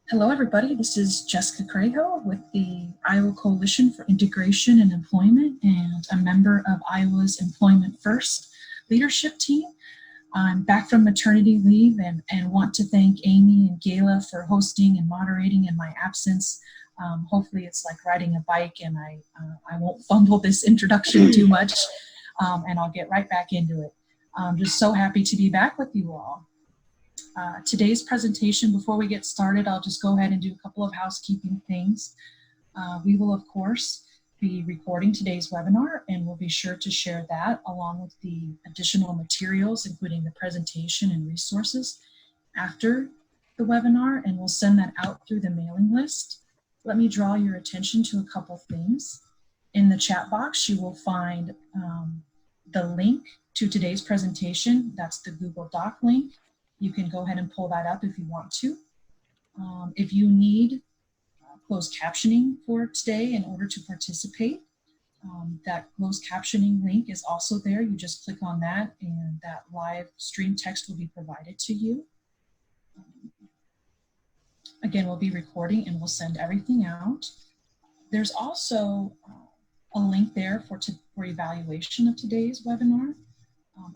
Hello, everybody. This is Jessica Craho with the Iowa Coalition for Integration and Employment and a member of Iowa's Employment First leadership team. I'm back from maternity leave and want to thank Amy and Gayla for hosting and moderating in my absence. Hopefully it's like riding a bike and I won't fumble this introduction too much, and I'll get right back into it. I'm just so happy to be back with you all. Today's presentation, before we get started, I'll just go ahead and do a couple of housekeeping things. We will, of course, be recording today's webinar, and we'll be sure to share that along with the additional materials, including the presentation and resources after the webinar, and we'll send that out through the mailing list. Let me draw your attention to a couple things. In the chat box, you will find the link to today's presentation. That's the Google Doc link. You can go ahead and pull that up if you want to. If you need closed captioning for today in order to participate, that closed captioning link is also there. You just click on that and that live stream text will be provided to you. Again, we'll be recording and we'll send everything out. There's also a link there for evaluation of today's webinar.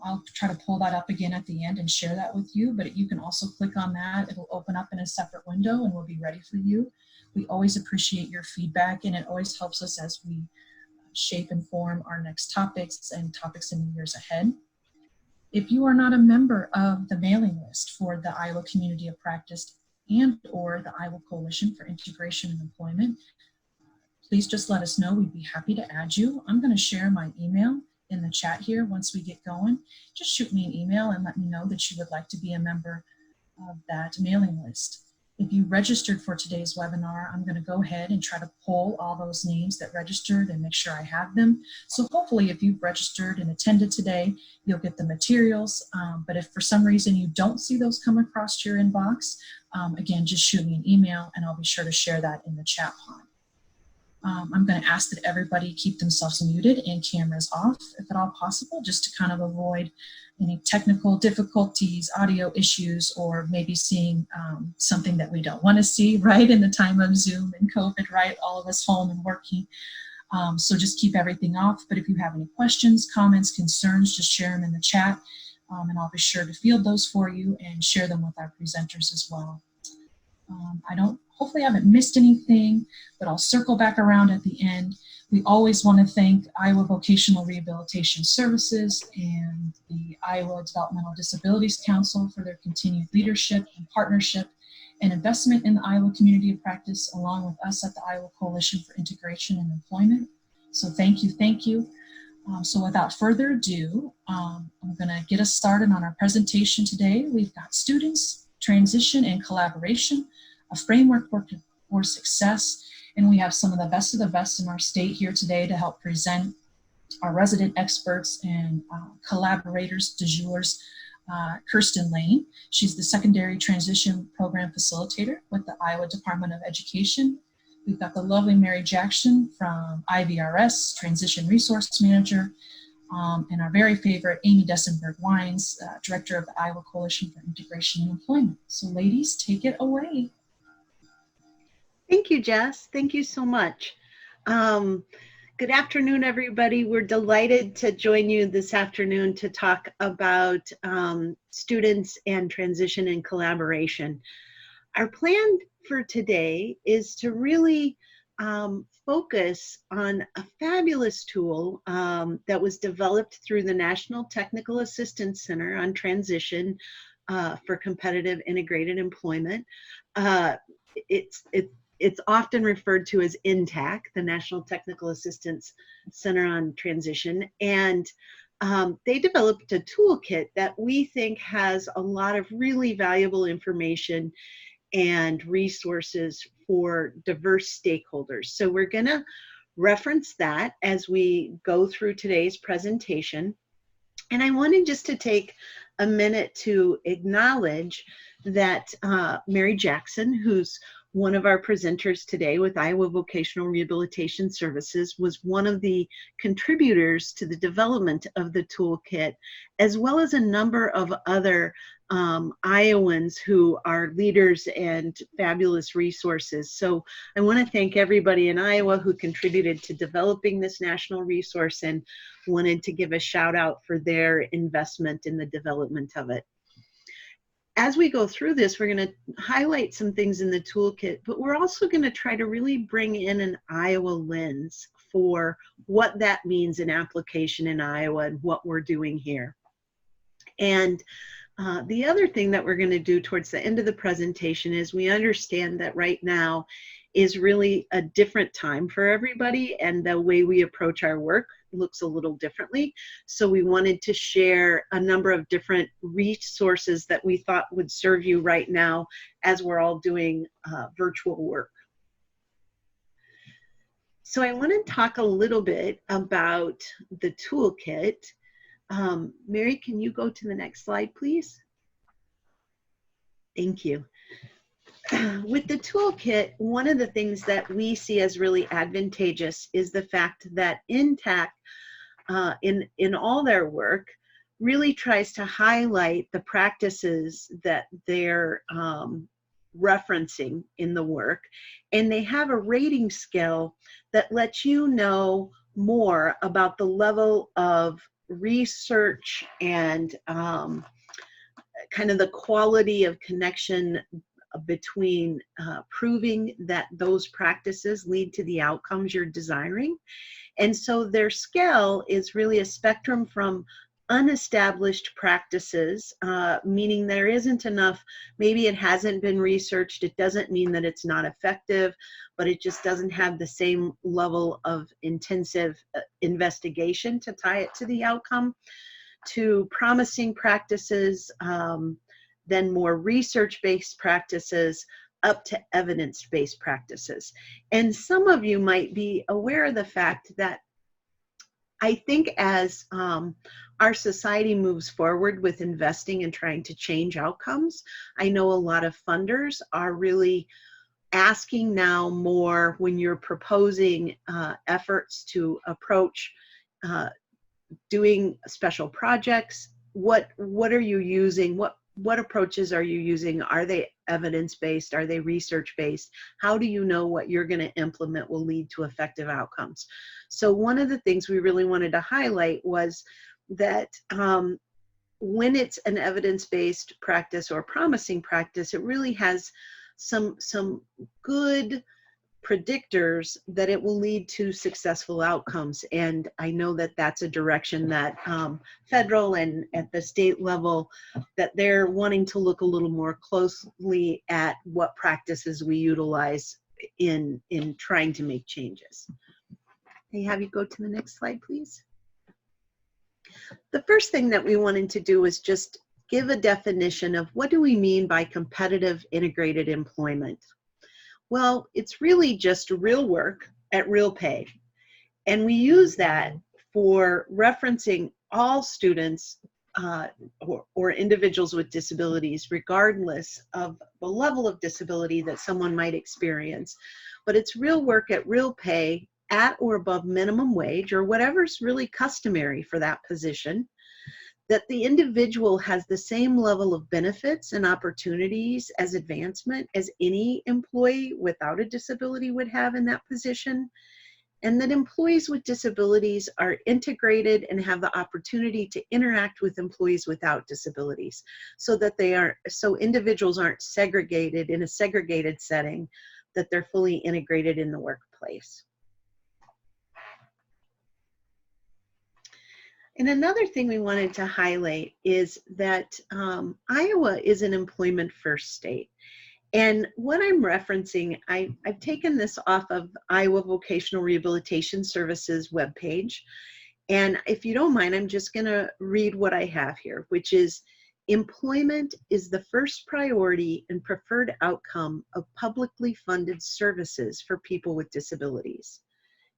I'll try to pull that up again at the end and share that with you, but you can also click on that. It'll open up in a separate window and we'll be ready for you. We always appreciate your feedback, and it always helps us as we shape and form our next topics and topics in the years ahead. If you are not a member of the mailing list for the Iowa Community of Practice and or the Iowa Coalition for Integration and Employment, please just let us know. We'd be happy to add you. I'm going to share my email in the chat here once we get going. Just shoot me an email and let me know that you would like to be a member of that mailing list. If you registered for today's webinar, I'm going to go ahead and try to pull all those names that registered and make sure I have them. So hopefully if you've registered and attended today, you'll get the materials. But if for some reason you don't see those come across your inbox, again, just shoot me an email and I'll be sure to share that in the chat pod. I'm going to ask that everybody keep themselves muted and cameras off, if at all possible, just to kind of avoid any technical difficulties, audio issues, or maybe seeing something that we don't want to see, right, in the time of Zoom and COVID, right, all of us home and working. So just keep everything off. But if you have any questions, comments, concerns, just share them in the chat, and I'll be sure to field those for you and share them with our presenters as well. Hopefully I haven't missed anything, but I'll circle back around at the end. We always want to thank Iowa Vocational Rehabilitation Services and the Iowa Developmental Disabilities Council for their continued leadership and partnership and investment in the Iowa community of practice, along with us at the Iowa Coalition for Integration and Employment. So thank you, thank you. So without further ado, I'm going to get us started on our presentation today. We've got students, transition and collaboration, a framework for success, and we have some of the best in our state here today to help present our resident experts and collaborators du jour. Kirsten Lane, she's the Secondary Transition Program Facilitator with the Iowa Department of Education. We've got the lovely Mary Jackson from IVRS, Transition Resource Manager, and our very favorite Amy Dessenberg-Wines, Director of the Iowa Coalition for Integration and Employment. So ladies, take it away. Thank you, Jess. Thank you so much. Good afternoon, everybody. We're delighted to join you this afternoon to talk about students and transition and collaboration. Our plan for today is to really focus on a fabulous tool that was developed through the National Technical Assistance Center on Transition for Competitive Integrated Employment. It's often referred to as NTACT, the National Technical Assistance Center on Transition, and they developed a toolkit that we think has a lot of really valuable information and resources for diverse stakeholders. So we're going to reference that as we go through today's presentation. And I wanted just to take a minute to acknowledge that Mary Jackson, who's one of our presenters today with Iowa Vocational Rehabilitation Services, was one of the contributors to the development of the toolkit, as well as a number of other Iowans who are leaders and fabulous resources. So I want to thank everybody in Iowa who contributed to developing this national resource and wanted to give a shout out for their investment in the development of it. As we go through this, we're going to highlight some things in the toolkit, but we're also going to try to really bring in an Iowa lens for what that means in application in Iowa and what we're doing here. And the other thing that we're going to do towards the end of the presentation is we understand that right now is really a different time for everybody, and the way we approach our work looks a little differently. So we wanted to share a number of different resources that we thought would serve you right now as we're all doing virtual work. So I want to talk a little bit about the toolkit. Mary, can you go to the next slide, please? Thank you. With the toolkit, one of the things that we see as really advantageous is the fact that NTACT, in all their work, really tries to highlight the practices that they're referencing in the work. And they have a rating scale that lets you know more about the level of research and kind of the quality of connection between proving that those practices lead to the outcomes you're desiring. And so their scale is really a spectrum from unestablished practices, meaning there isn't enough, maybe it hasn't been researched, it doesn't mean that it's not effective, but it just doesn't have the same level of intensive investigation to tie it to the outcome, to promising practices, then more research-based practices, up to evidence-based practices. And some of you might be aware of the fact that I think as our society moves forward with investing and trying to change outcomes, I know a lot of funders are really asking now more when you're proposing efforts to approach doing special projects. What are you using? What approaches are you using? Are they evidence-based? Are they research-based? How do you know what you're going to implement will lead to effective outcomes? So one of the things we really wanted to highlight was that when it's an evidence-based practice or promising practice, it really has some good predictors that it will lead to successful outcomes. And I know that that's a direction that federal and at the state level, that they're wanting to look a little more closely at what practices we utilize in trying to make changes. Can I have you go to the next slide, please? The first thing that we wanted to do is just give a definition of what do we mean by competitive integrated employment. Well, it's really just real work at real pay. And we use that for referencing all students or individuals with disabilities, regardless of the level of disability that someone might experience. But it's real work at real pay at or above minimum wage or whatever's really customary for that position, that the individual has the same level of benefits and opportunities as advancement as any employee without a disability would have in that position, and that employees with disabilities are integrated and have the opportunity to interact with employees without disabilities, so that so individuals aren't segregated in a segregated setting, that they're fully integrated in the workplace. And another thing we wanted to highlight is that Iowa is an employment first state. And what I'm referencing, I've taken this off of Iowa Vocational Rehabilitation Services webpage. And if you don't mind, I'm just going to read what I have here, which is, employment is the first priority and preferred outcome of publicly funded services for people with disabilities.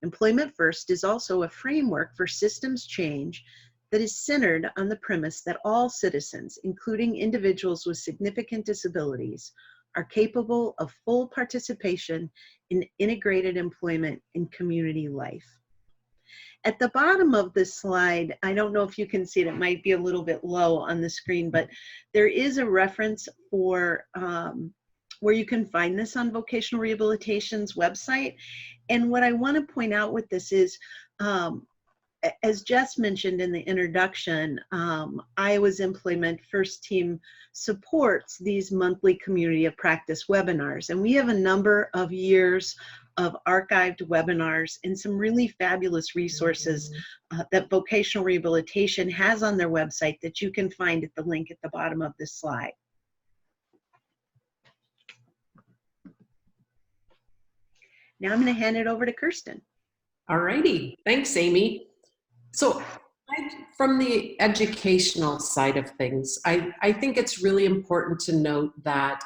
Employment First is also a framework for systems change that is centered on the premise that all citizens, including individuals with significant disabilities, are capable of full participation in integrated employment and community life. At the bottom of this slide, I don't know if you can see it, it might be a little bit low on the screen, but there is a reference for where you can find this on Vocational Rehabilitation's website. And what I want to point out with this is, as Jess mentioned in the introduction, Iowa's Employment First Team supports these monthly community of practice webinars. And we have a number of years of archived webinars and some really fabulous resources that Vocational Rehabilitation has on their website that you can find at the link at the bottom of this slide. Now I'm going to hand it over to Kirsten. All righty, thanks, Amy. So from the educational side of things, I think it's really important to note that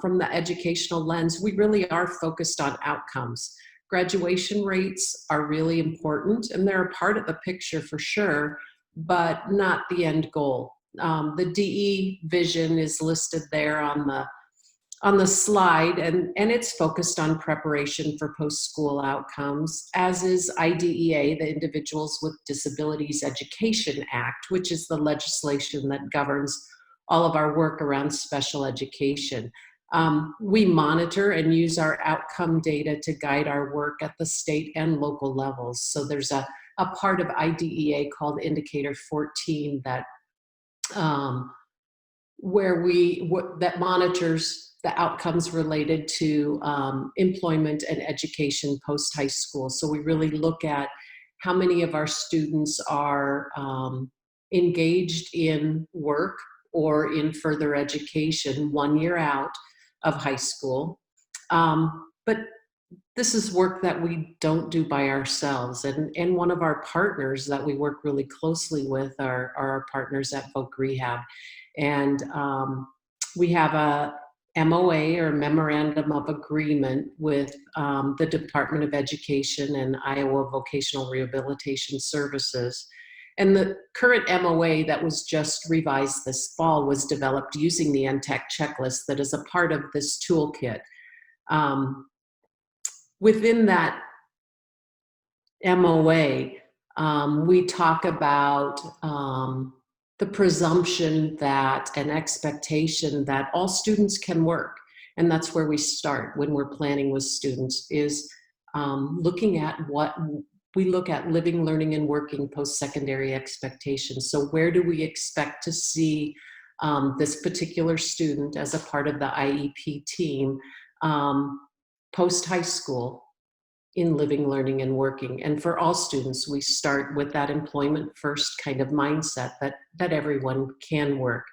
from the educational lens, we really are focused on outcomes. Graduation rates are really important, and they're a part of the picture for sure, but not the end goal. The DE vision is listed there on the slide, and it's focused on preparation for post-school outcomes, as is IDEA, the Individuals with Disabilities Education Act, which is the legislation that governs all of our work around special education. We monitor and use our outcome data to guide our work at the state and local levels. So there's a part of IDEA called Indicator 14 that that monitors the outcomes related to employment and education post-high school. So we really look at how many of our students are engaged in work or in further education 1 year out of high school. But this is work that we don't do by ourselves. And one of our partners that we work really closely with are our partners at Voc Rehab. And we have a MOA, or Memorandum of Agreement, with the Department of Education and Iowa Vocational Rehabilitation Services. And the current MOA that was just revised this fall was developed using the NTACT checklist that is a part of this toolkit. Within that MOA, we talk about the presumption that an expectation that all students can work. And that's where we start when we're planning with students, is looking at what we look at: living, learning, and working post-secondary expectations. So where do we expect to see this particular student as a part of the IEP team post-high school in living, learning, and working? And for all students, we start with that employment first kind of mindset that everyone can work.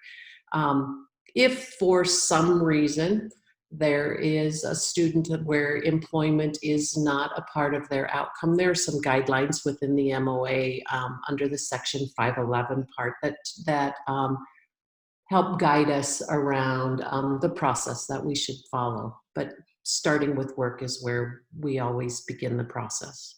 If for some reason there is a student where employment is not a part of their outcome, there are some guidelines within the MOA under the Section 511 part that help guide us around the process that we should follow. But starting with work is where we always begin the process.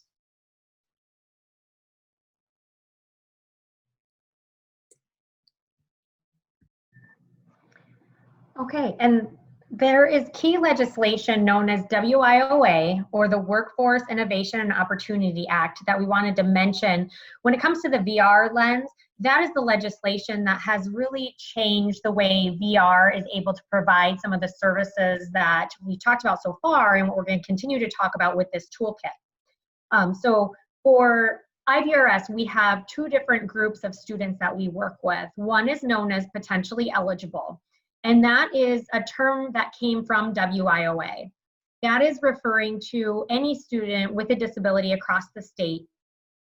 Okay, and there is key legislation known as WIOA, or the Workforce Innovation and Opportunity Act, that we wanted to mention. When it comes to the VR lens, that is the legislation that has really changed the way VR is able to provide some of the services that we've talked about so far, and what we're going to continue to talk about with this toolkit. So for IVRS, we have two different groups of students that we work with. One is known as potentially eligible, and that is a term that came from WIOA. That is referring to any student with a disability across the state,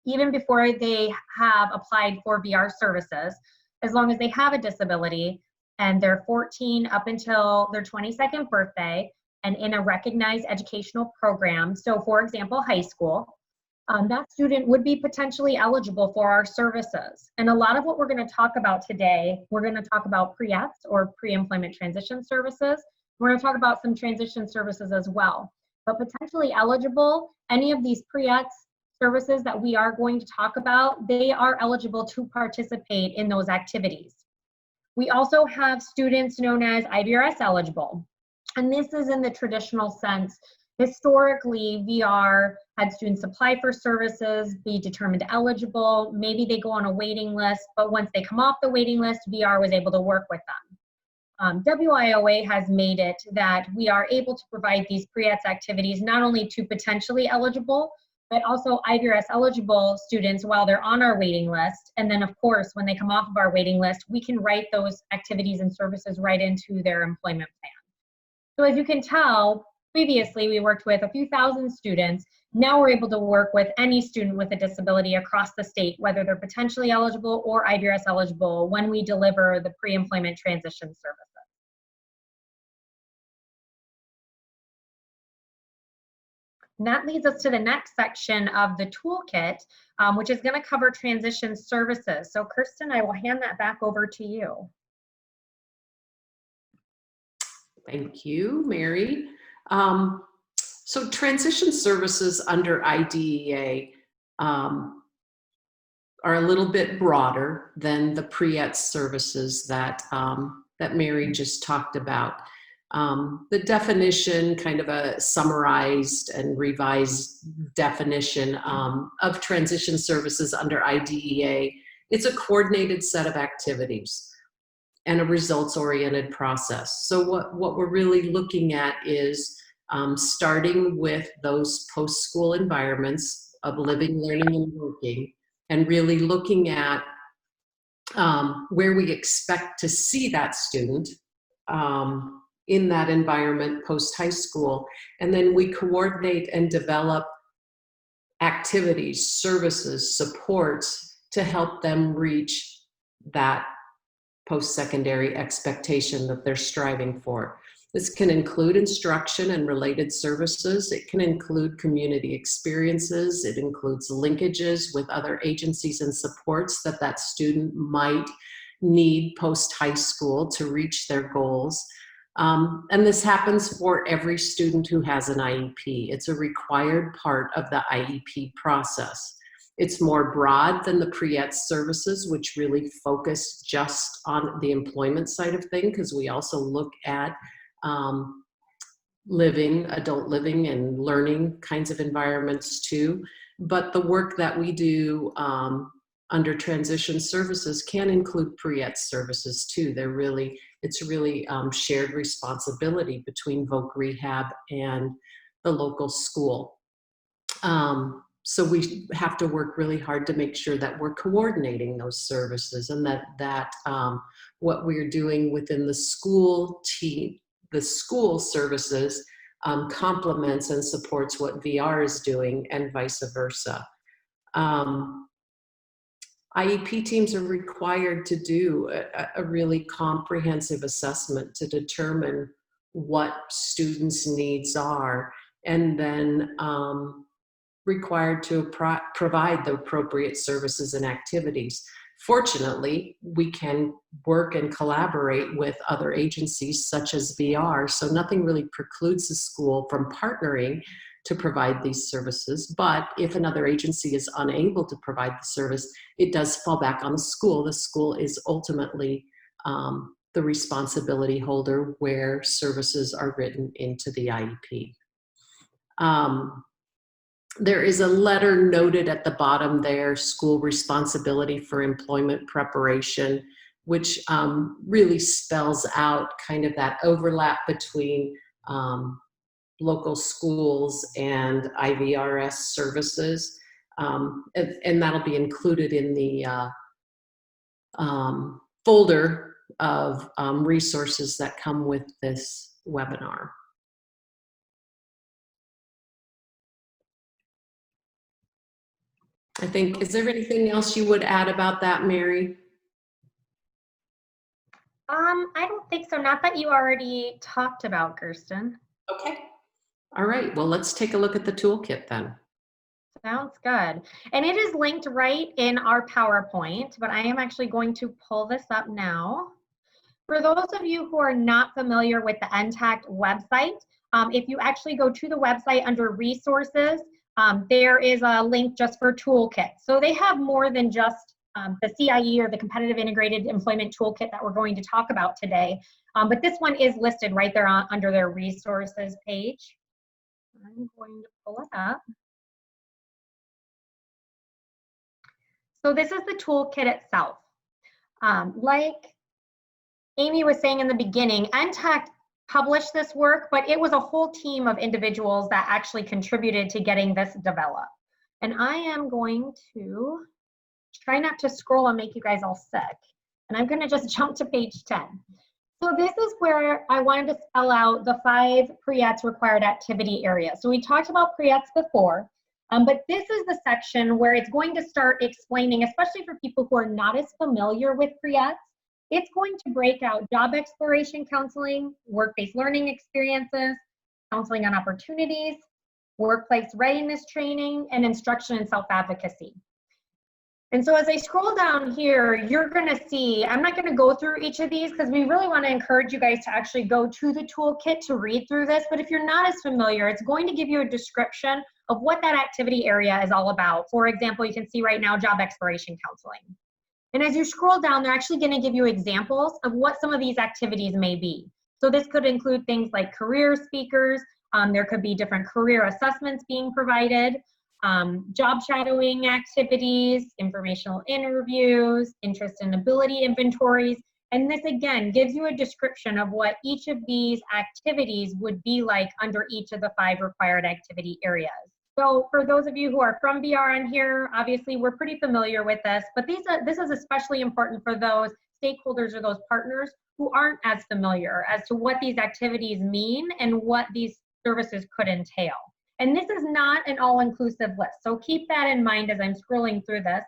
even before they have applied for VR services, as long as they have a disability and they're 14 up until their 22nd birthday and in a recognized educational program. So for example, high school, that student would be potentially eligible for our services. And a lot of what we're going to talk about today, we're going to talk about pre-ETS, or pre-employment transition services. We're going to talk about some transition services as well. But potentially eligible, any of these pre-ETS services that we are going to talk about, they are eligible to participate in those activities. We also have students known as IVRS eligible. And this is in the traditional sense. Historically, VR had students apply for services, be determined eligible, maybe they go on a waiting list, but once they come off the waiting list, VR was able to work with them. WIOA has made it that we are able to provide these pre-ETS activities not only to potentially eligible, but also IVRS eligible students while they're on our waiting list. And then of course, when they come off of our waiting list, we can write those activities and services right into their employment plan. So as you can tell, previously we worked with a few thousand students. Now we're able to work with any student with a disability across the state, whether they're potentially eligible or IVRS eligible, when we deliver the pre-employment transition services. And that leads us to the next section of the toolkit, which is going to cover transition services. So Kirsten, I will hand that back over to you. Thank you, Mary. So transition services under IDEA are a little bit broader than the pre-ETS services that, that Mary just talked about. The definition, kind of a summarized and revised definition of transition services under IDEA, it's a coordinated set of activities and a results-oriented process. So what we're really looking at is starting with those post-school environments of living, learning, and working, and really looking at where we expect to see that student in that environment post-high school. And then we coordinate and develop activities, services, supports to help them reach that post-secondary expectation that they're striving for. This can include instruction and related services. It can include community experiences. It includes linkages with other agencies and supports that that student might need post-high school to reach their goals. And this happens for every student who has an IEP. It's a required part of the IEP process. It's more broad than the pre-ETS services, which really focus just on the employment side of things, because we also look at living, adult living and learning kinds of environments too. But the work that we do under transition services can include pre-ETS services too. It's really shared responsibility between Voc Rehab and the local school. So we have to work really hard to make sure that we're coordinating those services, and that what we're doing within the school team, the school services, complements and supports what VR is doing, and vice versa. IEP teams are required to do a really comprehensive assessment to determine what students' needs are, and then required to provide the appropriate services and activities. Fortunately, we can work and collaborate with other agencies such as VR, so nothing really precludes the school from partnering to provide these services. But if another agency is unable to provide the service, it does fall back on the school. The school is ultimately the responsibility holder where services are written into the IEP. There is a letter noted at the bottom there, school responsibility for employment preparation, which really spells out kind of that overlap between local schools and IVRS services. And that'll be included in the folder of resources that come with this webinar. I think, is there anything else you would add about that, Mary? I don't think so. Not that you already talked about, Kirsten. Okay. All right. Well, let's take a look at the toolkit then. Sounds good. And it is linked right in our PowerPoint, but I am actually going to pull this up now. For those of you who are not familiar with the NTACT website, if you actually go to the website under resources, there is a link just for toolkit. So they have more than just the CIE or the Competitive Integrated Employment Toolkit that we're going to talk about today. But this one is listed right there under their resources page. I'm going to pull it up. So this is the toolkit itself. Like Amy was saying in the beginning, NTACT published this work, but it was a whole team of individuals that actually contributed to getting this developed. And I am going to try not to scroll and make you guys all sick. And I'm going to just jump to page 10. So this is where I wanted to spell out the 5 pre-ETS required activity areas. So we talked about pre-ETS before, but this is the section where it's going to start explaining, especially for people who are not as familiar with pre-ETS, it's going to break out job exploration counseling, work-based learning experiences, counseling on opportunities, workplace readiness training, and instruction and self-advocacy. And so as I scroll down here, you're going to see, I'm not going to go through each of these because we really want to encourage you guys to actually go to the toolkit to read through this. But if you're not as familiar, it's going to give you a description of what that activity area is all about. For example, you can see right now job exploration counseling. And as you scroll down, they're actually going to give you examples of what some of these activities may be. So this could include things like career speakers. There could be different career assessments being provided, job shadowing activities, informational interviews, interest and ability inventories. And this again gives you a description of what each of these activities would be like under each of the 5 required activity areas. So for those of you who are from VR on here, obviously we're pretty familiar with this, but this is especially important for those stakeholders or those partners who aren't as familiar as to what these activities mean and what these services could entail. And this is not an all-inclusive list, so keep that in mind as I'm scrolling through this.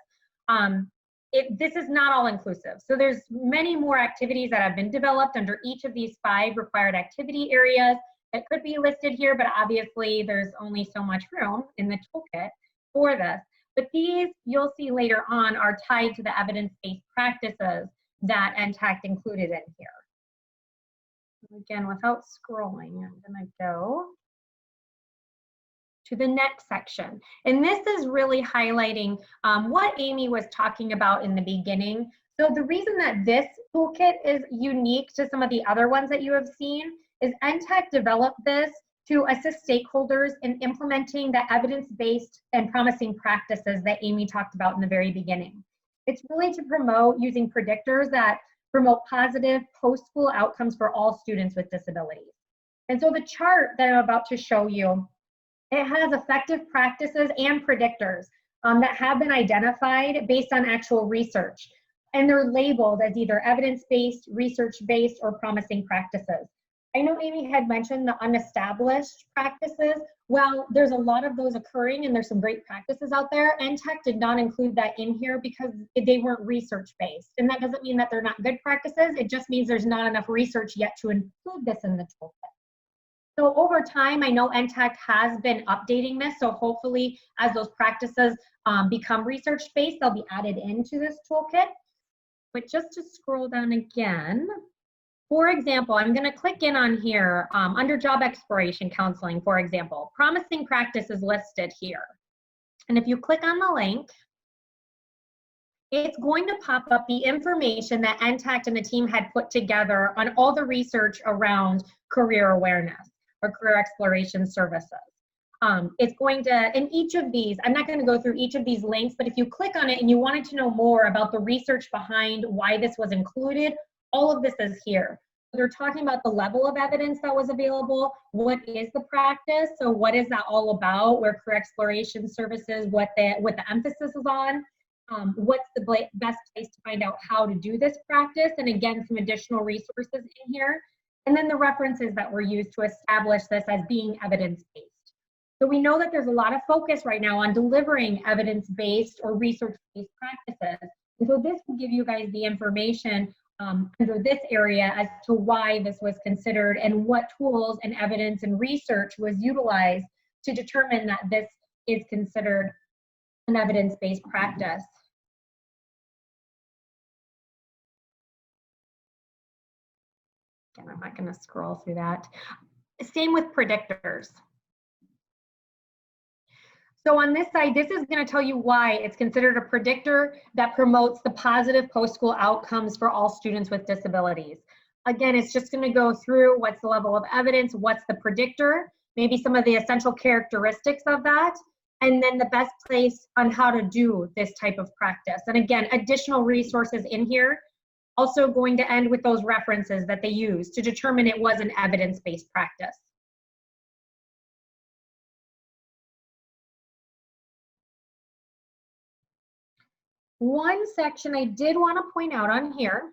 This is not all-inclusive. So there's many more activities that have been developed under each of these 5 required activity areas that could be listed here, but obviously there's only so much room in the toolkit for this. But these, you'll see later on, are tied to the evidence-based practices that NTACT included in here. Again, without scrolling, I'm gonna go to the next section. And this is really highlighting what Amy was talking about in the beginning. So the reason that this toolkit is unique to some of the other ones that you have seen is NTACT developed this to assist stakeholders in implementing the evidence-based and promising practices that Amy talked about in the very beginning. It's really to promote using predictors that promote positive post-school outcomes for all students with disabilities. And so the chart that I'm about to show you, it has effective practices and predictors that have been identified based on actual research. And they're labeled as either evidence-based, research-based, or promising practices. I know Amy had mentioned the unestablished practices. Well, there's a lot of those occurring and there's some great practices out there. NTACT did not include that in here because they weren't research-based. And that doesn't mean that they're not good practices. It just means there's not enough research yet to include this in the toolkit. So over time, I know NTACT has been updating this. So hopefully as those practices become research-based, they'll be added into this toolkit. But just to scroll down again, for example, I'm going to click in on here under job exploration counseling, for example. Promising practice is listed here. And if you click on the link, it's going to pop up the information that NTACT and the team had put together on all the research around career awareness or career exploration services. It's going to, in each of these, I'm not going to go through each of these links, but if you click on it and you wanted to know more about the research behind why this was included, all of this is here. They're talking about the level of evidence that was available, what is the practice, so what is that all about, where career exploration services, what the emphasis is on, what's the best place to find out how to do this practice, and again, some additional resources in here, and then the references that were used to establish this as being evidence-based. So we know that there's a lot of focus right now on delivering evidence-based or research-based practices, and so this will give you guys the information under this area as to why this was considered and what tools and evidence and research was utilized to determine that this is considered an evidence-based practice. Again, I'm not going to scroll through that. Same with predictors. So on this side, this is going to tell you why it's considered a predictor that promotes the positive post-school outcomes for all students with disabilities. Again, it's just going to go through what's the level of evidence, what's the predictor, maybe some of the essential characteristics of that, and then the best place on how to do this type of practice. And again, additional resources in here. Also going to end with those references that they use to determine it was an evidence-based practice. One section I did want to point out on here,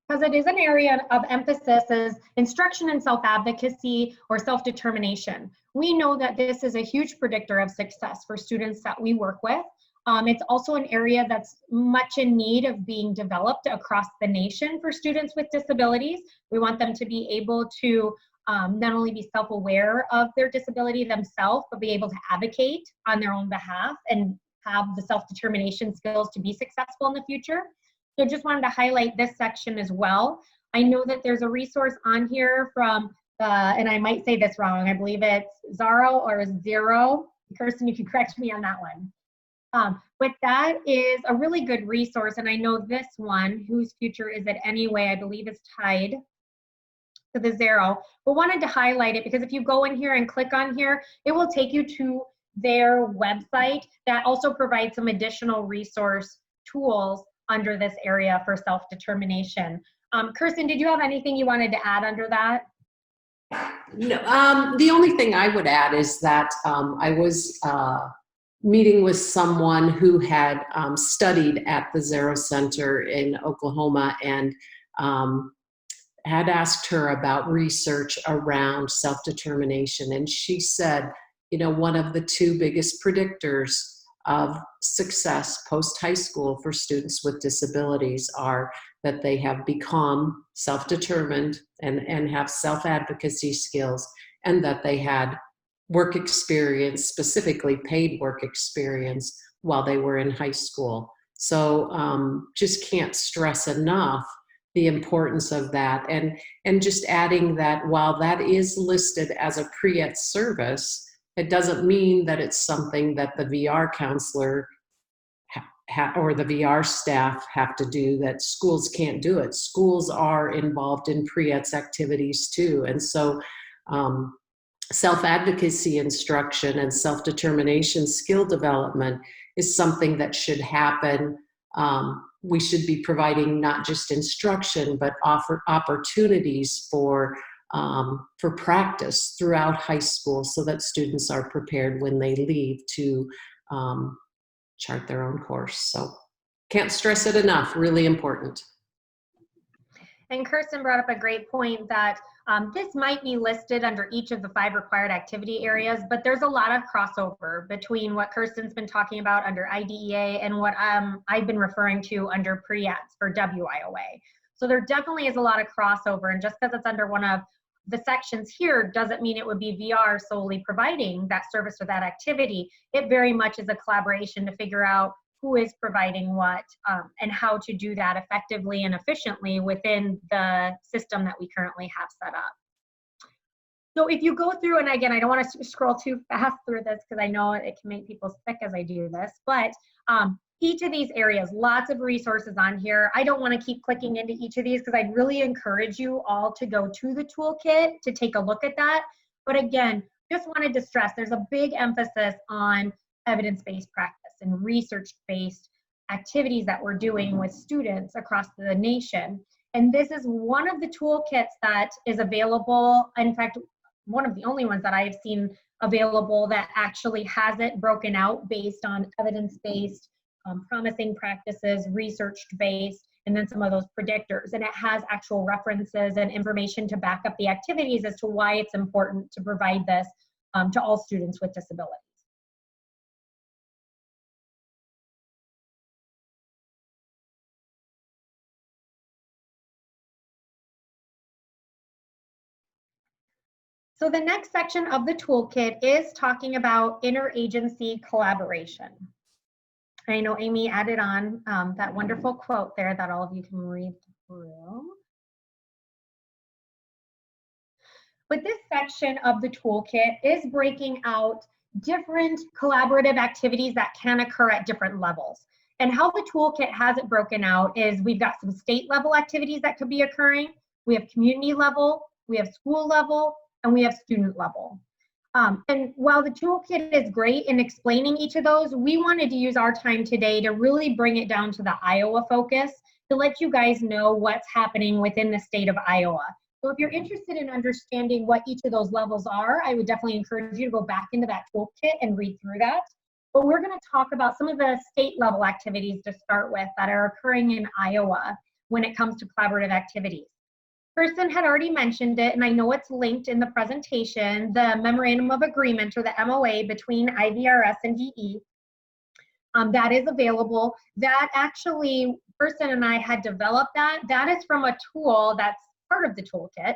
because it is an area of emphasis, is instruction in self-advocacy or self-determination. We know that this is a huge predictor of success for students that we work with. It's also an area that's much in need of being developed across the nation for students with disabilities. We want them to be able to not only be self-aware of their disability themselves, but be able to advocate on their own behalf and have the self-determination skills to be successful in the future. So just wanted to highlight this section as well. I know that there's a resource on here from, and I might say this wrong, I believe it's Zaro or Zero. Kirsten, you can correct me on that one. But that is a really good resource, and I know this one, Whose Future Is It Anyway, I believe is tied to the Zero, but wanted to highlight it because if you go in here and click on here, it will take you to their website that also provides some additional resource tools under this area for self-determination. Kirsten, did you have anything you wanted to add under that? No, the only thing I would add is that I was meeting with someone who had studied at the Zero Center in Oklahoma and had asked her about research around self-determination. And she said, you know, one of the two biggest predictors of success post-high school for students with disabilities are that they have become self-determined and have self-advocacy skills, and that they had work experience, specifically paid work experience, while they were in high school. So just can't stress enough the importance of that. And just adding that while that is listed as a pre-ed service, it doesn't mean that it's something that the VR counselor or the VR staff have to do, that schools can't do it. Schools are involved in pre-ed activities too. And so self-advocacy instruction and self-determination skill development is something that should happen. We should be providing not just instruction, but offer opportunities for practice throughout high school so that students are prepared when they leave to chart their own course. So can't stress it enough, really important. And Kirsten brought up a great point that this might be listed under each of the 5 required activity areas, but there's a lot of crossover between what Kirsten's been talking about under IDEA and what I've been referring to under pre-eds for WIOA. So there definitely is a lot of crossover, and just because it's under one of the sections here doesn't mean it would be VR solely providing that service or that activity. It very much is a collaboration to figure out who is providing what and how to do that effectively and efficiently within the system that we currently have set up. So if you go through, and again, I don't want to scroll too fast through this because I know it can make people sick as I do this, but each of these areas, lots of resources on here. I don't want to keep clicking into each of these because I'd really encourage you all to go to the toolkit to take a look at that. But again, just wanted to stress there's a big emphasis on evidence-based practice and research-based activities that we're doing with students across the nation. And this is one of the toolkits that is available. In fact, one of the only ones that I've seen available that actually has it broken out based on evidence-based, promising practices, research-based, and then some of those predictors. And it has actual references and information to back up the activities as to why it's important to provide this to all students with disabilities. So the next section of the toolkit is talking about interagency collaboration. I know Amy added on that wonderful quote there that all of you can read through. But this section of the toolkit is breaking out different collaborative activities that can occur at different levels. And how the toolkit has it broken out is we've got some state level activities that could be occurring. We have community level, we have school level, and we have student level. And while the toolkit is great in explaining each of those, we wanted to use our time today to really bring it down to the Iowa focus to let you guys know what's happening within the state of Iowa. So if you're interested in understanding what each of those levels are, I would definitely encourage you to go back into that toolkit and read through that. But we're going to talk about some of the state level activities to start with that are occurring in Iowa when it comes to collaborative activities. Kirsten had already mentioned it, and I know it's linked in the presentation, the Memorandum of Agreement, or the MOA, between IVRS and DE. That is available. That actually, Kirsten and I had developed that. That is from a tool that's part of the toolkit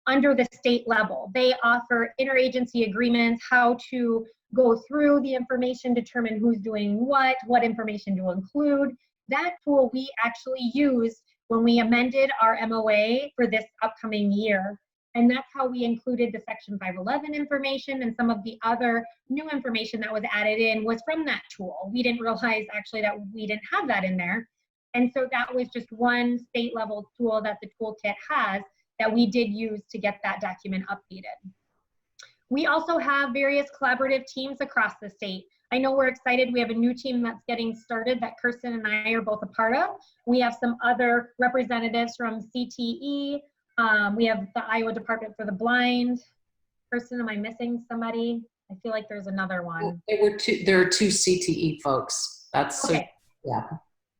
under the state level. They offer interagency agreements, how to go through the information, determine who's doing what information to include. That tool we actually used when we amended our MOA for this upcoming year. And that's how we included the Section 511 information, and some of the other new information that was added in was from that tool. We didn't realize actually that we didn't have that in there. And so that was just one state level tool that the toolkit has that we did use to get that document updated. We also have various collaborative teams across the state. I know we're excited. We have a new team that's getting started that Kirsten and I are both a part of. We have some other representatives from CTE. We have the Iowa Department for the Blind. Kirsten, am I missing somebody? I feel like there's another one. There are two CTE folks. That's okay. So, yeah.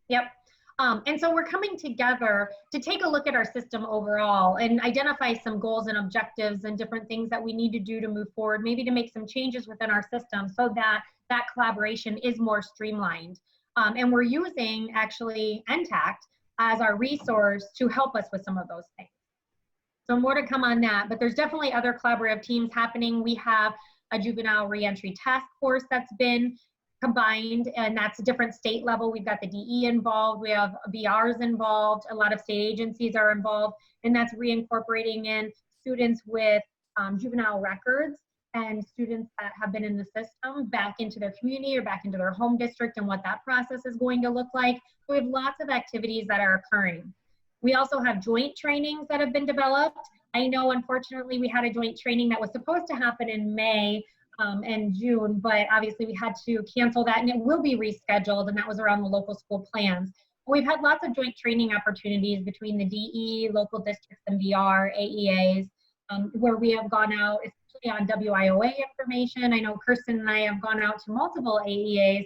Yep. And so we're coming together to take a look at our system overall and identify some goals and objectives and different things that we need to do to move forward, maybe to make some changes within our system so that that collaboration is more streamlined. And we're using actually NTACT as our resource to help us with some of those things. So more to come on that, but there's definitely other collaborative teams happening. We have a juvenile reentry task force that's been combined, and that's a different state level. We've got the DE involved, we have VRs involved, a lot of state agencies are involved, and that's reincorporating in students with juvenile records and students that have been in the system back into their community or back into their home district, and what that process is going to look like. So we have lots of activities that are occurring. We also have joint trainings that have been developed. I know, unfortunately, we had a joint training that was supposed to happen in May and June, but obviously we had to cancel that, and it will be rescheduled, and that was around the local school plans. We've had lots of joint training opportunities between the DE, local districts, and VR, AEAs, where we have gone out, especially on WIOA information. I know Kirsten and I have gone out to multiple AEAs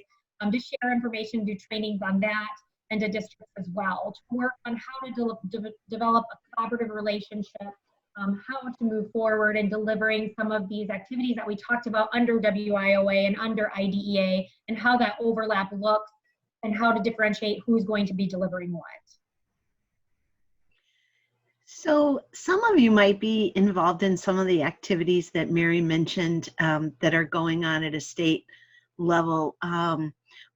to share information, do trainings on that, and to districts as well, to work on how to develop a collaborative relationship, how to move forward in delivering some of these activities that we talked about under WIOA and under IDEA, and how that overlap looks, and how to differentiate who's going to be delivering what. So some of you might be involved in some of the activities that Mary mentioned that are going on at a state level,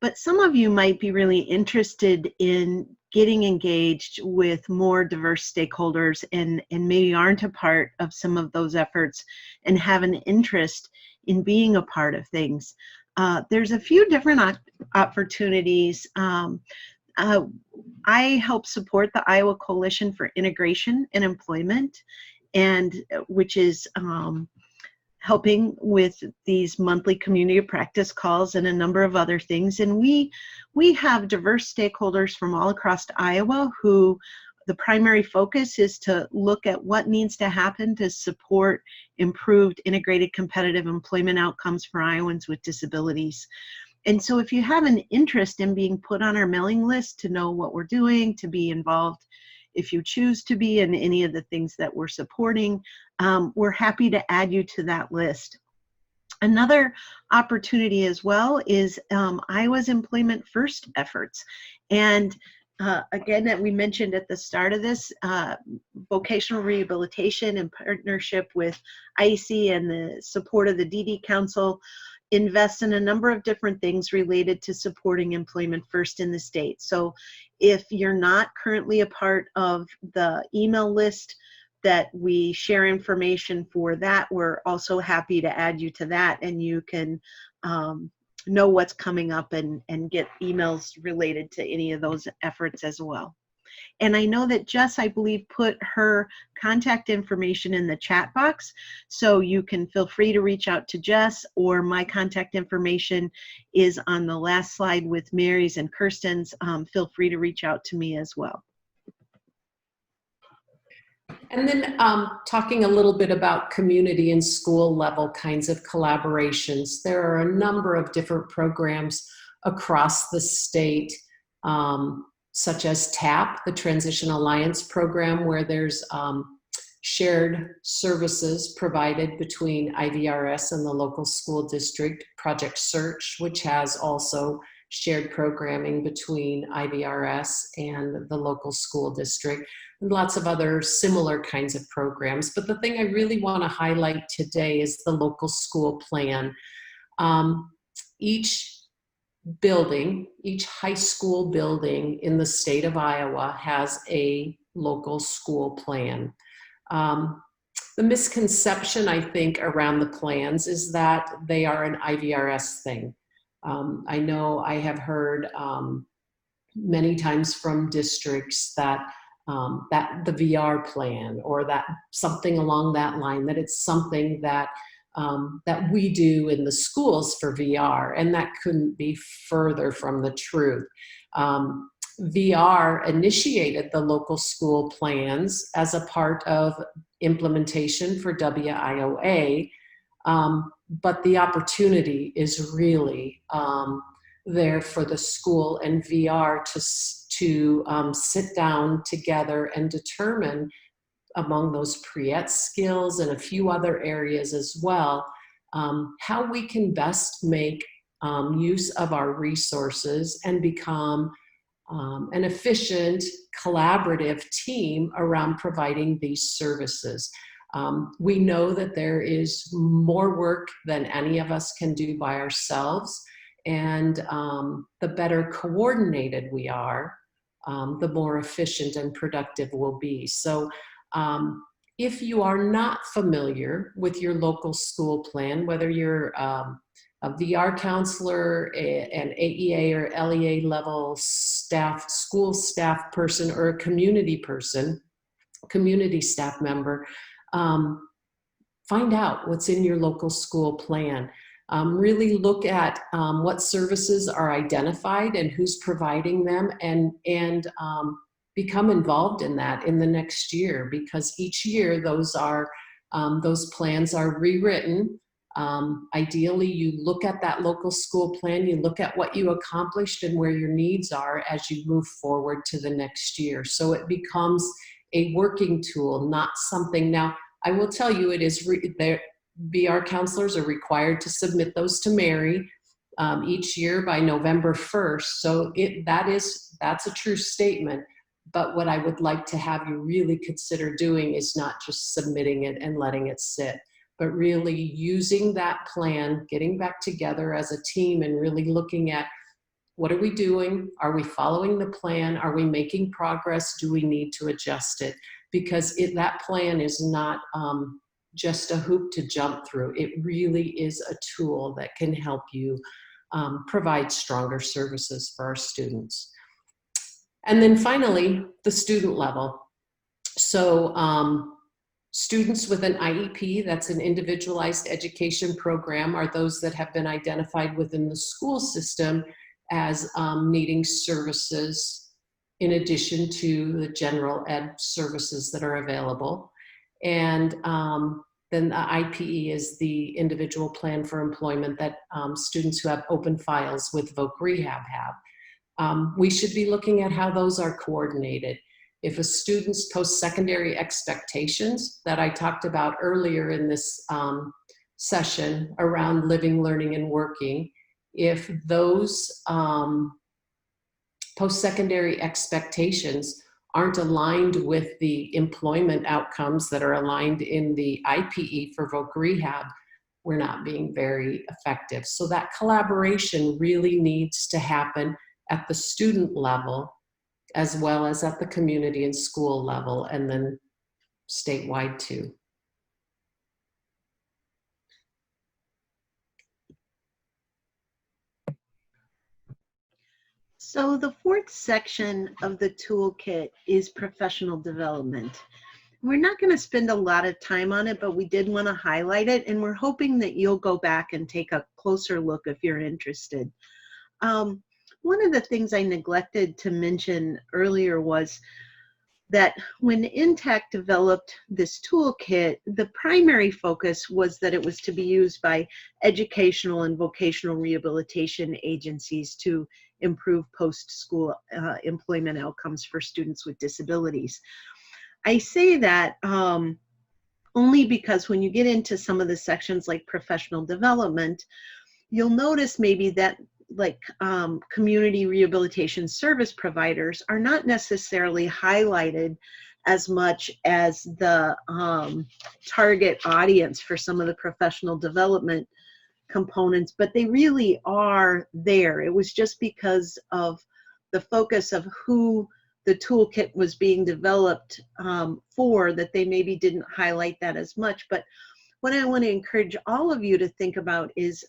but some of you might be really interested in getting engaged with more diverse stakeholders and maybe aren't a part of some of those efforts and have an interest in being a part of things. There's a few different opportunities. I help support the Iowa Coalition for Integration and Employment, and which is helping with these monthly community practice calls and a number of other things. And we have diverse stakeholders from all across Iowa who the primary focus is to look at what needs to happen to support improved integrated competitive employment outcomes for Iowans with disabilities. And so if you have an interest in being put on our mailing list to know what we're doing, to be involved, if you choose to be in any of the things that we're supporting, we're happy to add you to that list. Another opportunity as well is Iowa's Employment First efforts. And again, that we mentioned at the start of this, vocational rehabilitation in partnership with IEC and the support of the DD Council invest in a number of different things related to supporting Employment First in the state. So if you're not currently a part of the email list that we share information for that, we're also happy to add you to that, and you can know what's coming up and get emails related to any of those efforts as well. And I know that Jess, I believe, put her contact information in the chat box. So you can feel free to reach out to Jess, or my contact information is on the last slide with Mary's and Kirsten's. Feel free to reach out to me as well. And then talking a little bit about community and school level kinds of collaborations. There are a number of different programs across the state, such as TAP, the Transition Alliance Program, where there's shared services provided between IVRS and the local school district. Project Search, which has also shared programming between IVRS and the local school district, and lots of other similar kinds of programs. But the thing I really want to highlight today is the local school plan. Each building, each high school building in the state of Iowa has a local school plan. The misconception, I think, around the plans is that they are an IVRS thing. I know I have heard many times from districts that that the VR plan, or that something along that line, that it's something that that we do in the schools for VR, and that couldn't be further from the truth. VR initiated the local school plans as a part of implementation for WIOA, but the opportunity is really there for the school and VR to sit down together and determine, among those pre-ET skills and a few other areas as well, how we can best make use of our resources and become an efficient, collaborative team around providing these services. We know that there is more work than any of us can do by ourselves, and the better coordinated we are, the more efficient and productive we'll be. So if you are not familiar with your local school plan, whether you're a VR counselor, an AEA or LEA level staff, school staff person, or a community person, community staff member, find out what's in your local school plan. Really look at what services are identified and who's providing them, and become involved in that in the next year, because each year those plans are rewritten. Ideally, you look at that local school plan, you look at what you accomplished and where your needs are as you move forward to the next year. So it becomes a working tool, not something. Now, I will tell you, it is VR counselors are required to submit those to Mary each year by November 1st. So that's a true statement. But what I would like to have you really consider doing is not just submitting it and letting it sit, but really using that plan, getting back together as a team and really looking at, what are we doing? Are we following the plan? Are we making progress? Do we need to adjust it? Because that plan is not just a hoop to jump through. It really is a tool that can help you provide stronger services for our students. And then finally, the student level. So students with an IEP, that's an individualized education program, are those that have been identified within the school system as needing services in addition to the general ed services that are available. And then the IPE is the individual plan for employment that students who have open files with Voc Rehab have. We should be looking at how those are coordinated. If a student's post-secondary expectations that I talked about earlier in this session around living, learning, and working, if those post-secondary expectations aren't aligned with the employment outcomes that are aligned in the IPE for Voc Rehab, we're not being very effective. So that collaboration really needs to happen at the student level, as well as at the community and school level, and then statewide too. So the fourth section of the toolkit is professional development. We're not going to spend a lot of time on it, but we did want to highlight it, and we're hoping that you'll go back and take a closer look if you're interested. One of the things I neglected to mention earlier was that when NTACT developed this toolkit, the primary focus was that it was to be used by educational and vocational rehabilitation agencies to improve post-school employment outcomes for students with disabilities. I say that only because when you get into some of the sections like professional development, you'll notice maybe that like community rehabilitation service providers are not necessarily highlighted as much as the target audience for some of the professional development components, but they really are there. It was just because of the focus of who the toolkit was being developed for that they maybe didn't highlight that as much. But what I want to encourage all of you to think about is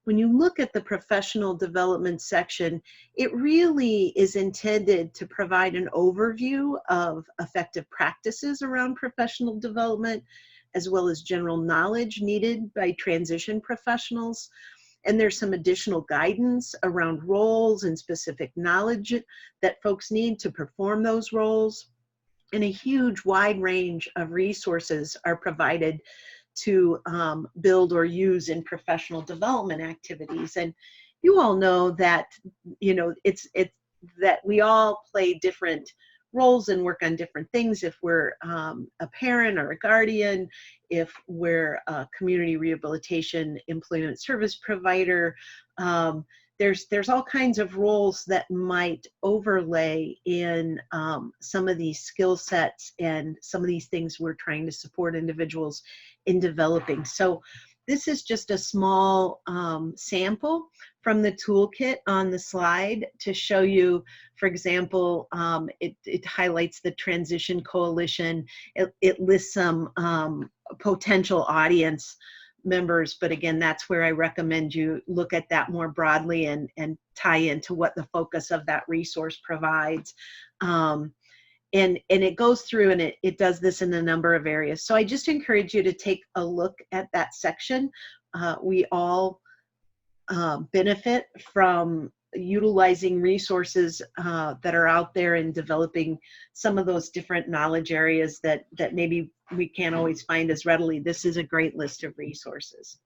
when you look at the professional development section, it really is intended to provide an overview of effective practices around professional development, as well as general knowledge needed by transition professionals. And there's some additional guidance around roles and specific knowledge that folks need to perform those roles. And a huge wide range of resources are provided to build or use in professional development activities. And you all know that, you know, it's that we all play different roles and work on different things. If we're a parent or a guardian, if we're a community rehabilitation employment service provider, there's all kinds of roles that might overlay in some of these skill sets and some of these things we're trying to support individuals in developing. So this is just a small sample from the toolkit on the slide to show you, for example, it highlights the Transition Coalition. It lists some potential audience members, but again, that's where I recommend you look at that more broadly and tie into what the focus of that resource provides. And it goes through and it does this in a number of areas. So I just encourage you to take a look at that section. We all benefit from utilizing resources that are out there and developing some of those different knowledge areas that maybe we can't always find as readily. This is a great list of resources.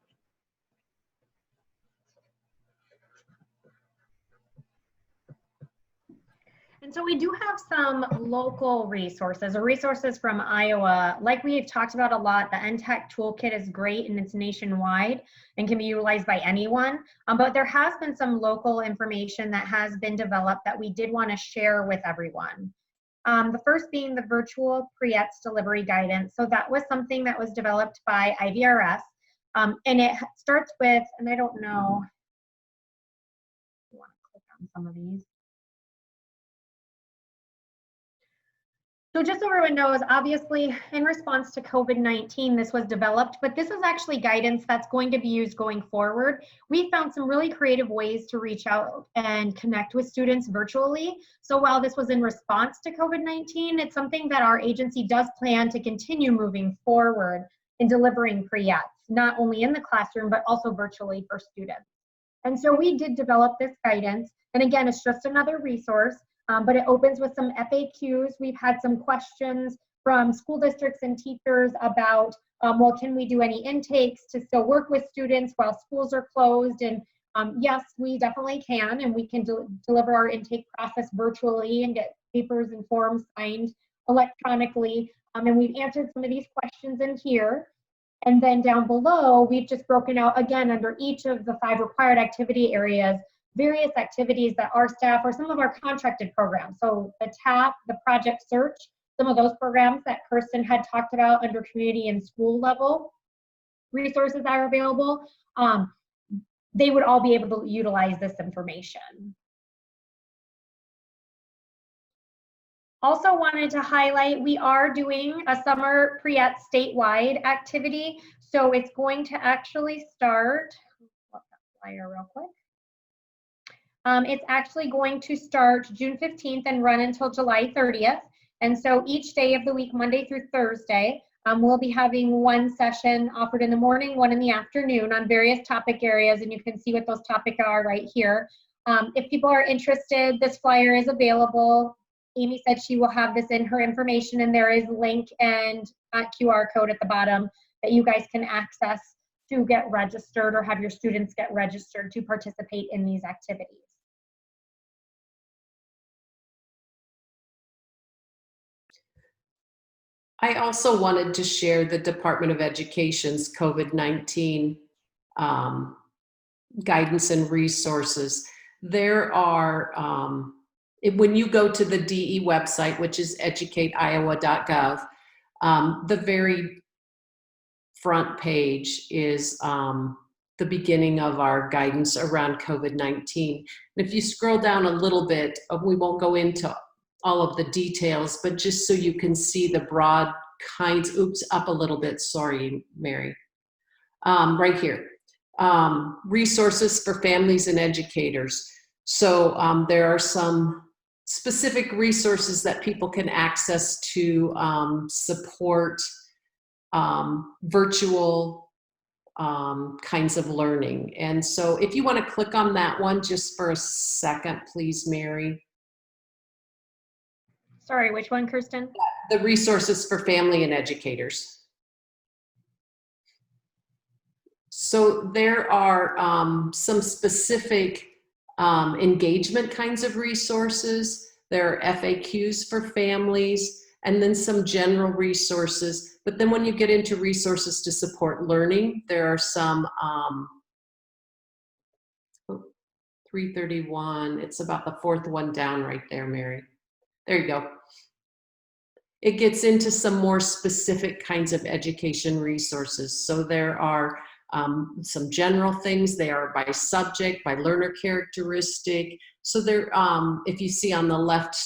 And so we do have some local resources or resources from Iowa. Like we've talked about a lot, the NTACT toolkit is great and it's nationwide and can be utilized by anyone. But there has been some local information that has been developed that we did want to share with everyone. The first being the virtual pre-ETS delivery guidance. So that was something that was developed by IVRS. And it starts with, and I don't know, I want to click on some of these. So just so everyone knows, obviously in response to COVID-19, this was developed, but this is actually guidance that's going to be used going forward. We found some really creative ways to reach out and connect with students virtually. So while this was in response to COVID-19, it's something that our agency does plan to continue moving forward in delivering pre-ETS, not only in the classroom, but also virtually for students. And so we did develop this guidance. And again, it's just another resource. But it opens with some FAQs. We've had some questions from school districts and teachers about, well, can we do any intakes to still work with students while schools are closed? And yes, we definitely can, and we can deliver our intake process virtually and get papers and forms signed electronically. And we've answered some of these questions in here. And then down below, we've just broken out, again, under each of the 5 required activity areas, various activities that our staff or some of our contracted programs. So the TAP, the Project Search, some of those programs that Kirsten had talked about under community and school level resources that are available, they would all be able to utilize this information. Also wanted to highlight, we are doing a summer pre-ETS statewide activity. So it's going to actually start, flip that flyer real quick. It's actually going to start June 15th and run until July 30th. And so each day of the week, Monday through Thursday, we'll be having one session offered in the morning, one in the afternoon on various topic areas, and you can see what those topics are right here. If people are interested, this flyer is available. Amy said she will have this in her information, and there is a link and a QR code at the bottom that you guys can access to get registered or have your students get registered to participate in these activities. I also wanted to share the Department of Education's COVID-19 guidance and resources. There are, when you go to the DE website, which is educateiowa.gov, the very front page is the beginning of our guidance around COVID-19. And if you scroll down a little bit, we won't go into all of the details, but just so you can see the broad kinds, oops, up a little bit, sorry, Mary. Right here, resources for families and educators. So there are some specific resources that people can access to support virtual kinds of learning. And so if you want to click on that one just for a second, please, Mary. Sorry, which one, Kirsten? The resources for family and educators. So there are some specific engagement kinds of resources. There are FAQs for families, and then some general resources. But then when you get into resources to support learning, there are some 331, it's about the fourth one down right there, Mary. There you go. It gets into some more specific kinds of education resources. So there are some general things. They are by subject, by learner characteristic. So there, if you see on the left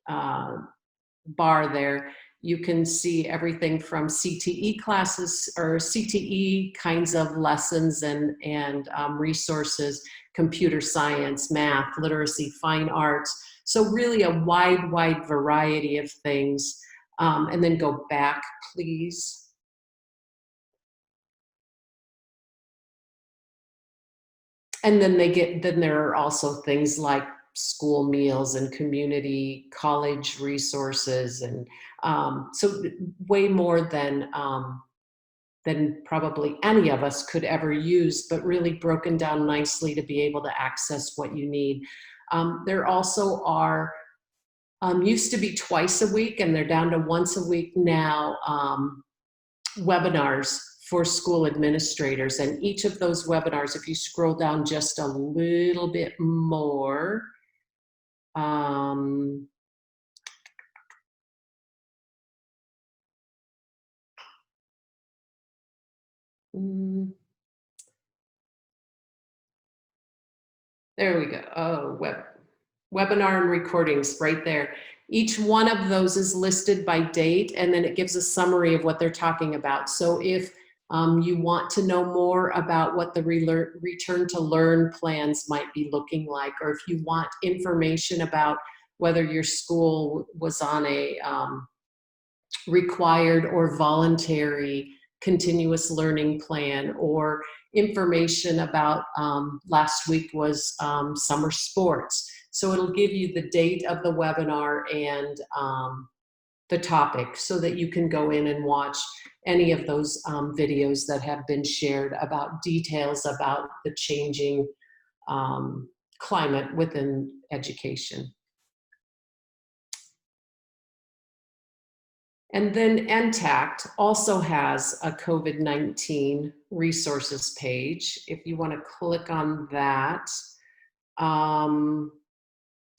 bar there, you can see everything from CTE classes or CTE kinds of lessons and resources, computer science, math, literacy, fine arts. So really a wide variety of things. And then go back, please. And then there are also things like school meals and community college resources, and so way more than probably any of us could ever use, but really broken down nicely to be able to access what you need. There also are, used to be twice a week, and they're down to once a week now, webinars for school administrators. And each of those webinars, if you scroll down just a little bit more, there we go. Oh, webinar and recordings right there. Each one of those is listed by date, and then it gives a summary of what they're talking about. So if you want to know more about what the return to learn plans might be looking like, or if you want information about whether your school was on a required or voluntary continuous learning plan, or information about last week was summer sports. So it'll give you the date of the webinar and the topic, so that you can go in and watch any of those videos that have been shared about details about the changing climate within education. And then NTACT also has a COVID-19 resources page, if you want to click on that.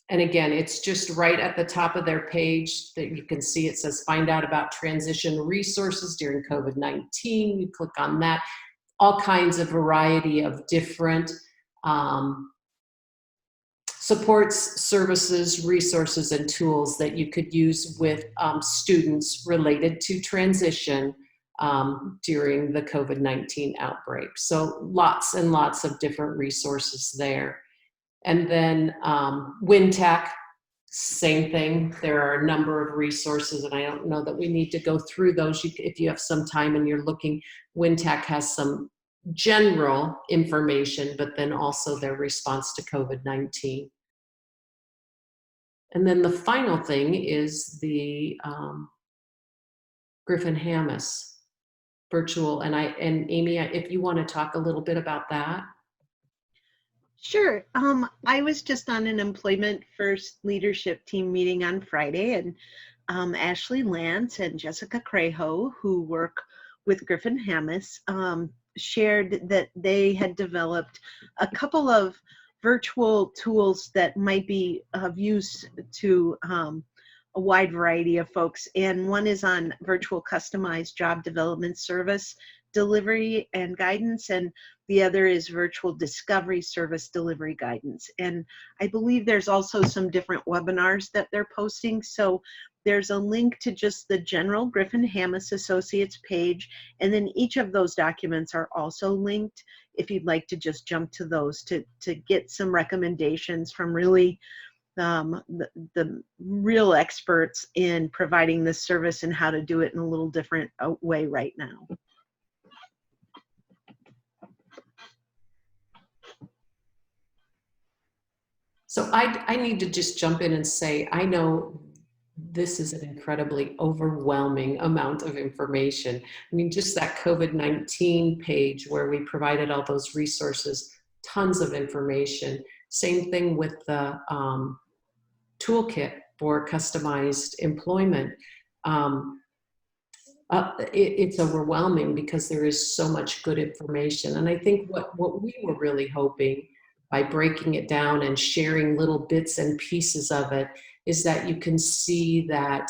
And again, it's just right at the top of their page that you can see it says find out about transition resources during COVID-19. You click on that. All kinds of variety of different supports, services, resources, and tools that you could use with students related to transition during the COVID-19 outbreak. So lots and lots of different resources there. And then WinTAC, same thing. There are a number of resources, and I don't know that we need to go through those. If you have some time and you're looking, WinTAC has some general information, but then also their response to COVID-19. And then the final thing is the Griffin-Hammes virtual. And Amy, if you want to talk a little bit about that. Sure. I was just on an Employment First leadership team meeting on Friday, and Ashley Lance and Jessica Crejo, who work with Griffin-Hammes, shared that they had developed a couple of virtual tools that might be of use to a wide variety of folks. And one is on virtual customized job development service delivery and guidance, and the other is virtual discovery service delivery guidance. And I believe there's also some different webinars that they're posting. So there's a link to just the general Griffin-Hammes Associates page, and then each of those documents are also linked if you'd like to just jump to those to get some recommendations from really the real experts in providing this service and how to do it in a little different way right now. So I need to just jump in and say, I know this is an incredibly overwhelming amount of information. I mean, just that COVID-19 page where we provided all those resources, tons of information. Same thing with the toolkit for customized employment. It's overwhelming because there is so much good information. And I think what we were really hoping by breaking it down and sharing little bits and pieces of it is that you can see that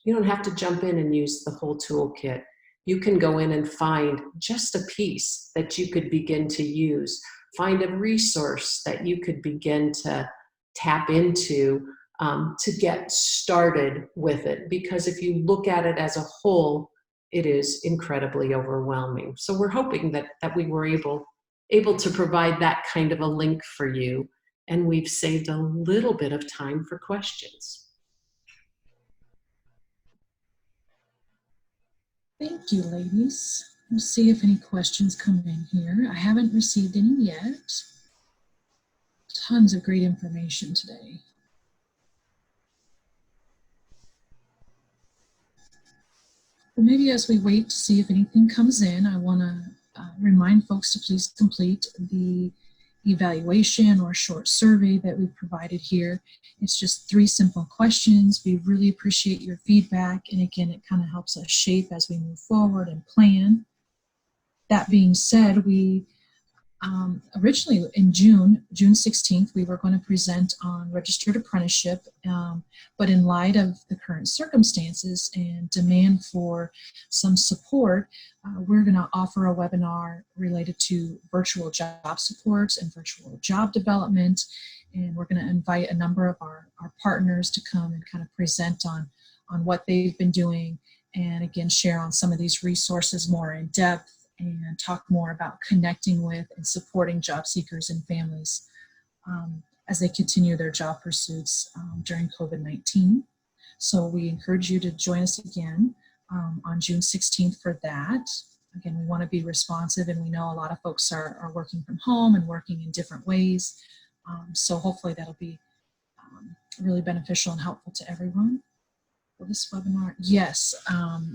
you don't have to jump in and use the whole toolkit. You can go in and find just a piece that you could begin to use, find a resource that you could begin to tap into to get started with it. Because if you look at it as a whole, it is incredibly overwhelming. So we're hoping that we were able to provide that kind of a link for you, and we've saved a little bit of time for questions. Thank you, ladies. We'll see if any questions come in here. I haven't received any yet. Tons of great information today. But maybe as we wait to see if anything comes in, I want to remind folks to please complete the evaluation or short survey that we've provided here. It's just 3 simple questions. We really appreciate your feedback. And again, it kind of helps us shape as we move forward and plan. That being said, we originally in June 16th, we were going to present on registered apprenticeship, but in light of the current circumstances and demand for some support, we're going to offer a webinar related to virtual job supports and virtual job development. And we're going to invite a number of our partners to come and kind of present on what they've been doing, and again, share on some of these resources more in depth, and talk more about connecting with and supporting job seekers and families as they continue their job pursuits during COVID-19. So we encourage you to join us again on June 16th for that. Again, we want to be responsive, and we know a lot of folks are working from home and working in different ways. So hopefully that'll be really beneficial and helpful to everyone. For this webinar, yes,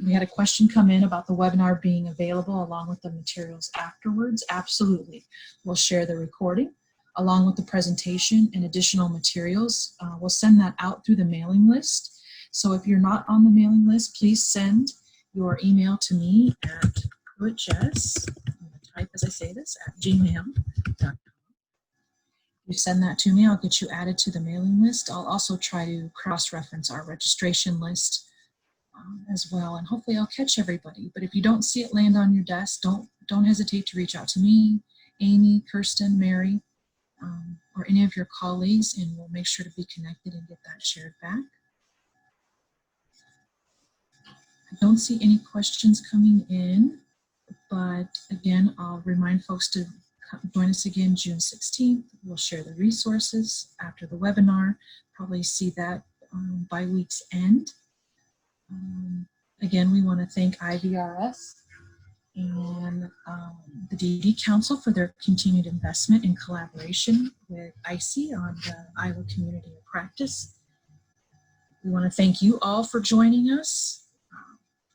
we had a question come in about the webinar being available along with the materials afterwards. Absolutely. We'll share the recording along with the presentation and additional materials. We'll send that out through the mailing list. So if you're not on the mailing list, please send your email to me at jess, I'm going to type as I say this, at gmail.com. You send that to me, I'll get you added to the mailing list. I'll also try to cross-reference our registration list as well, and hopefully I'll catch everybody. But if you don't see it land on your desk, don't hesitate to reach out to me, Amy, Kirsten, Mary, or any of your colleagues, and we'll make sure to be connected and get that shared back. I don't see any questions coming in, but again, I'll remind folks to join us again June 16th. We'll share the resources after the webinar. Probably see that by week's end. Again, we want to thank IVRS and the DD Council for their continued investment in collaboration with ICE on the Iowa Community of Practice. We want to thank you all for joining us.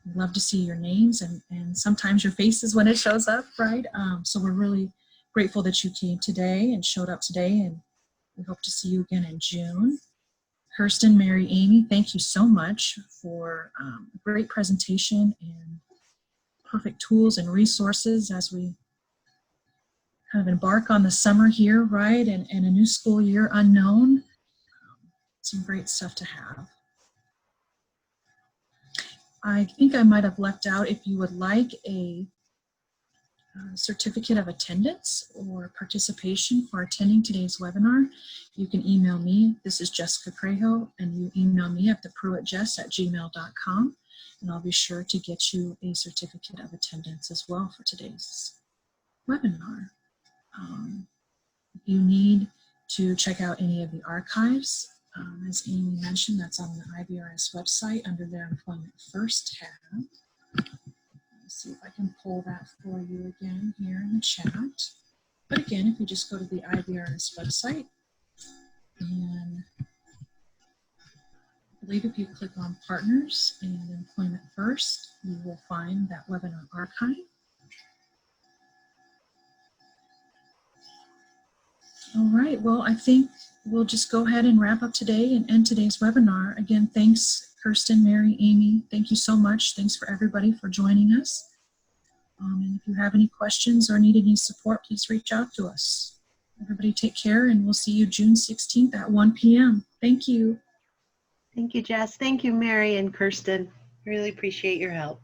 We'd love to see your names and sometimes your faces when it shows up, right? So we're really grateful that you came today and showed up today, and we hope to see you again in June. Kirsten, Mary, Amy, thank you so much for a great presentation and perfect tools and resources as we kind of embark on the summer here, right? And a new school year unknown. Some great stuff to have. I think I might have left out, if you would like a certificate of attendance or participation for attending today's webinar, you can email me. This is Jessica Crejo, and you email me at thepruittjess@gmail.com, and I'll be sure to get you a certificate of attendance as well for today's webinar. If you need to check out any of the archives, as Amy mentioned, that's on the IVRS website under their Employment First tab. Let's see if I can pull that for you again here in the chat. But again, if you just go to the IVRS website, and I believe if you click on Partners and Employment First, you will find that webinar archive. All right, well, I think we'll just go ahead and wrap up today and end today's webinar. Again, thanks, Kirsten, Mary, Amy. Thank you so much. Thanks for everybody for joining us. And if you have any questions or need any support, please reach out to us. Everybody take care, and we'll see you June 16th at 1 p.m. Thank you. Thank you, Jess. Thank you, Mary and Kirsten. Really appreciate your help.